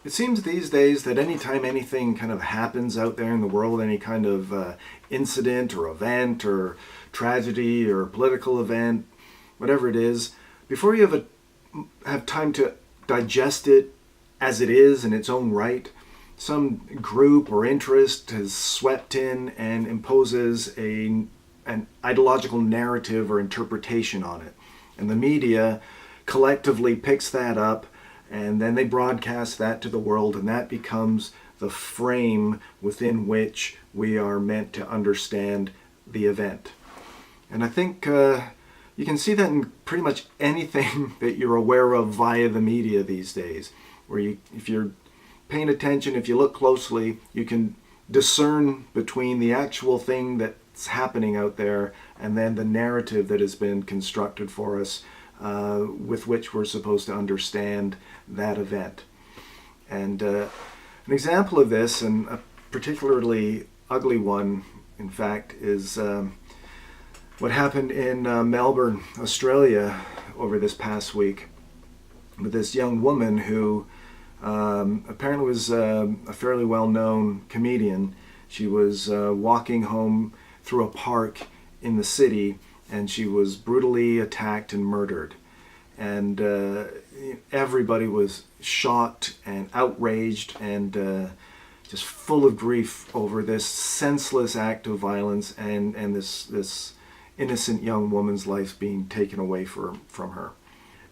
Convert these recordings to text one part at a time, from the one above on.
It seems these days that anytime anything kind of happens out there in the world, any kind of incident or event or tragedy or political event, whatever it is, before you have time to digest it as it is in its own right, some group or interest has swept in and imposes an ideological narrative or interpretation on it. And the media collectively picks that up, and then they broadcast that to the world, and that becomes the frame within which we are meant to understand the event. And I think you can see that in pretty much anything that you're aware of via the media these days, where if you're paying attention, if you look closely, you can discern between the actual thing that's happening out there and then the narrative that has been constructed for us with which we're supposed to understand that event. And an example of this, and a particularly ugly one, in fact, is what happened in Melbourne, Australia, over this past week with this young woman who apparently was a fairly well-known comedian. She was walking home through a park in the city, and she was brutally attacked and murdered. And everybody was shocked and outraged and just full of grief over this senseless act of violence and this innocent young woman's life being taken away from her.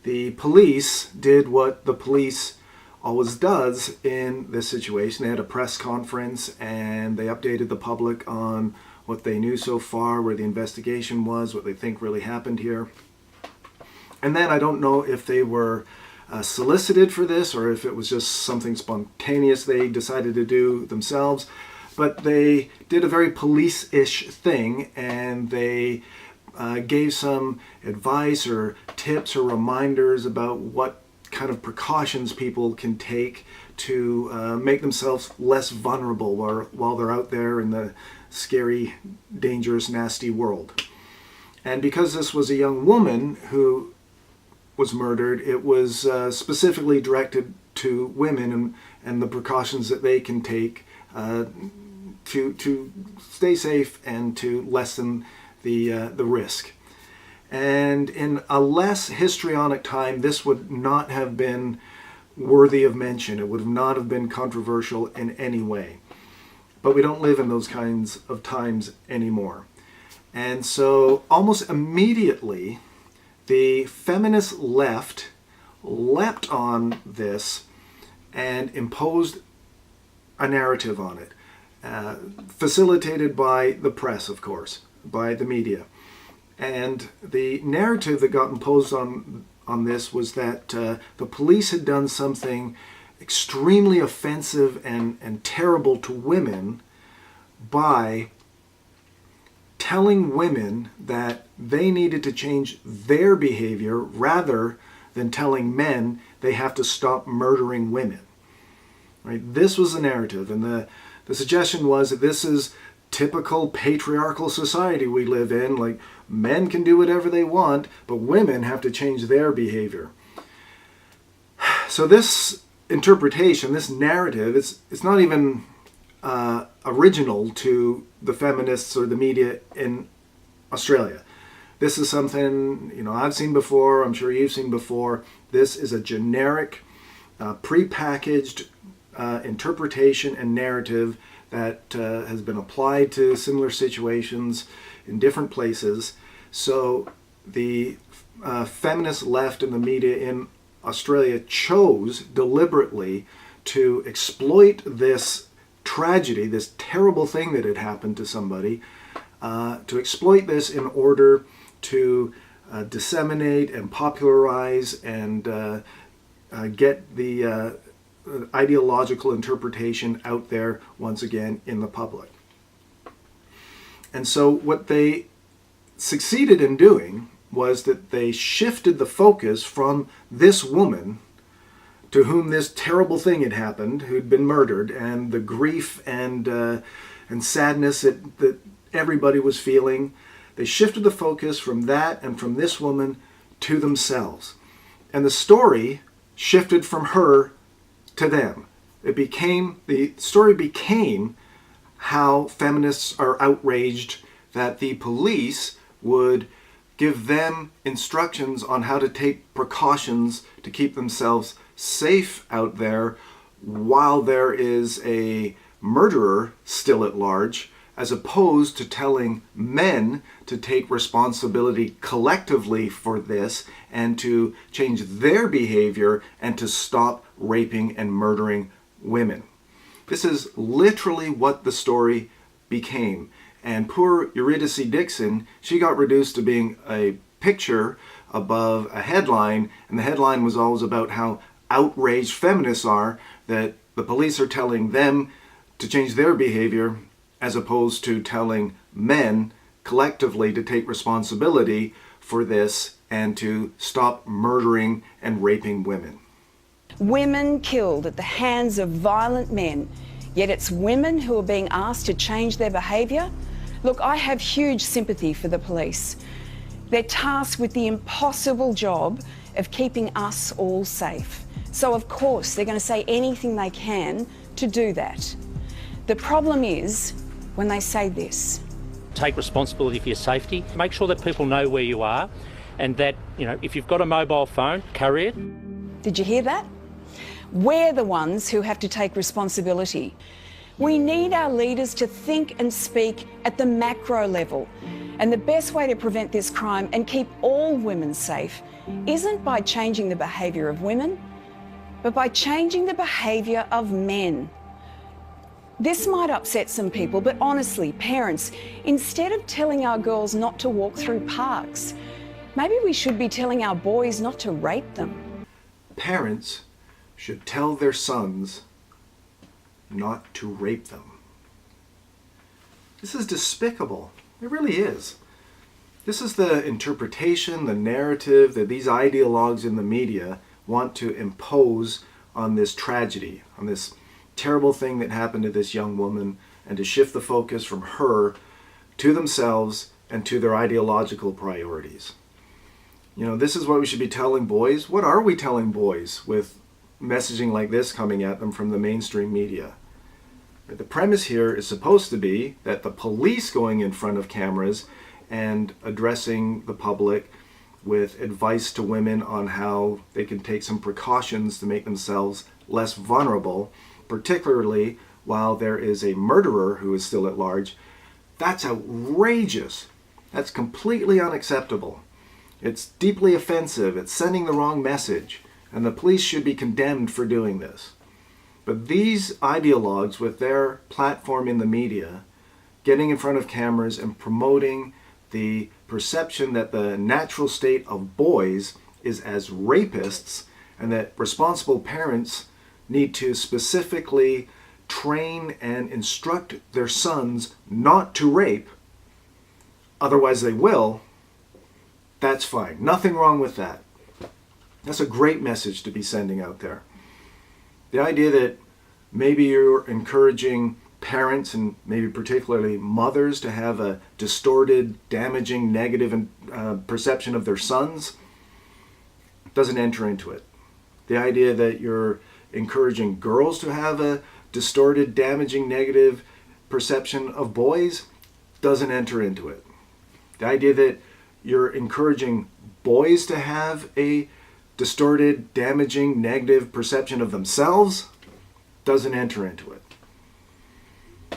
The police did what the police always does in this situation. They had a press conference and they updated the public on what they knew so far, where the investigation was, what they think really happened here. And then I don't know if they were solicited for this or if it was just something spontaneous they decided to do themselves, but they did a very police-ish thing, and they gave some advice or tips or reminders about what kind of precautions people can take to make themselves less vulnerable while they're out there in the scary, dangerous, nasty world. And because this was a young woman who was murdered, it was specifically directed to women and the precautions that they can take to stay safe and to lessen the risk. And in a less histrionic time, this would not have been worthy of mention. It would not have been controversial in any way. But we don't live in those kinds of times anymore. And so almost immediately, the feminist left leapt on this and imposed a narrative on it, facilitated by the press, of course, by the media. And the narrative that got imposed on this was that the police had done something extremely offensive and terrible to women by telling women that they needed to change their behavior rather than telling men they have to stop murdering women. Right? This was the narrative, and the suggestion was that this is typical patriarchal society we live in. Like, men can do whatever they want, but women have to change their behavior. So this interpretation, this narrative, it's not even original to the feminists or the media in Australia. This is something I've seen before. I'm sure you've seen before. This is a generic, prepackaged interpretation and narrative that has been applied to similar situations in different places. So the feminist left and the media in Australia chose deliberately to exploit this tragedy, this terrible thing that had happened to somebody, to exploit this in order to disseminate and popularize and get the ideological interpretation out there once again in the public. And so what they succeeded in doing was that they shifted the focus from this woman to whom this terrible thing had happened, who'd been murdered, and the grief and sadness that everybody was feeling. They shifted the focus from that and from this woman to themselves. And the story shifted from her to them, The story became how feminists are outraged that the police would give them instructions on how to take precautions to keep themselves safe out there while there is a murderer still at large, as opposed to telling men to take responsibility collectively for this and to change their behavior and to stop raping and murdering women. This is literally what the story became. And poor Eurydice Dixon, she got reduced to being a picture above a headline, and the headline was always about how outraged feminists are that the police are telling them to change their behavior as opposed to telling men collectively to take responsibility for this and to stop murdering and raping women. Women killed at the hands of violent men, yet it's women who are being asked to change their behaviour? Look, I have huge sympathy for the police. They're tasked with the impossible job of keeping us all safe. So of course they're going to say anything they can to do that. The problem is when they say this. Take responsibility for your safety. Make sure that people know where you are and that, if you've got a mobile phone, carry it. Did you hear that? We're the ones who have to take responsibility. We need our leaders to think and speak at the macro level. And the best way to prevent this crime and keep all women safe isn't by changing the behaviour of women, but by changing the behaviour of men. This might upset some people, but honestly, parents, instead of telling our girls not to walk through parks, maybe we should be telling our boys not to rape them. Parents should tell their sons not to rape them. This is despicable. It really is. This is the interpretation, the narrative that these ideologues in the media want to impose on this tragedy, on this terrible thing that happened to this young woman, and to shift the focus from her to themselves and to their ideological priorities. This is what we should be telling boys. What are we telling boys with messaging like this coming at them from the mainstream media? The premise here is supposed to be that the police going in front of cameras and addressing the public with advice to women on how they can take some precautions to make themselves less vulnerable, particularly while there is a murderer who is still at large. That's outrageous. That's completely unacceptable. It's deeply offensive. It's sending the wrong message, and the police should be condemned for doing this. But these ideologues, with their platform in the media, getting in front of cameras and promoting the perception that the natural state of boys is as rapists, and that responsible parents need to specifically train and instruct their sons not to rape, otherwise they will, that's fine. Nothing wrong with that. That's a great message to be sending out there. The idea that maybe you're encouraging parents, and maybe particularly mothers, to have a distorted, damaging, negative perception of their sons doesn't enter into it. The idea that you're encouraging girls to have a distorted, damaging, negative perception of boys doesn't enter into it. The idea that you're encouraging boys to have a distorted, damaging, negative perception of themselves doesn't enter into it.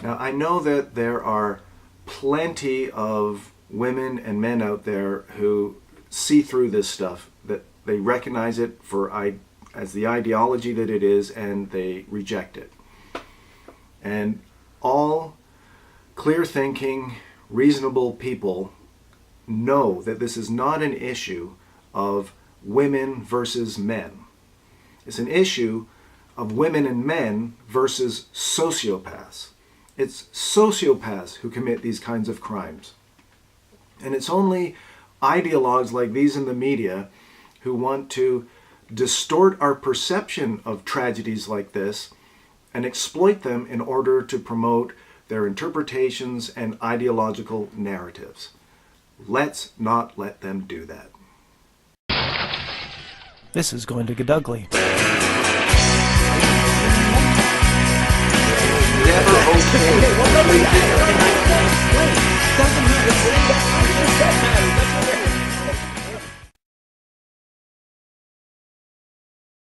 Now, I know that there are plenty of women and men out there who see through this stuff, that they recognize it as the ideology that it is, and they reject it. And all clear-thinking, reasonable people know that this is not an issue of women versus men. It's an issue of women and men versus sociopaths. It's sociopaths who commit these kinds of crimes. And it's only ideologues like these in the media who want to distort our perception of tragedies like this and exploit them in order to promote their interpretations and ideological narratives. Let's not let them do that. This is going to get ugly. Thank you.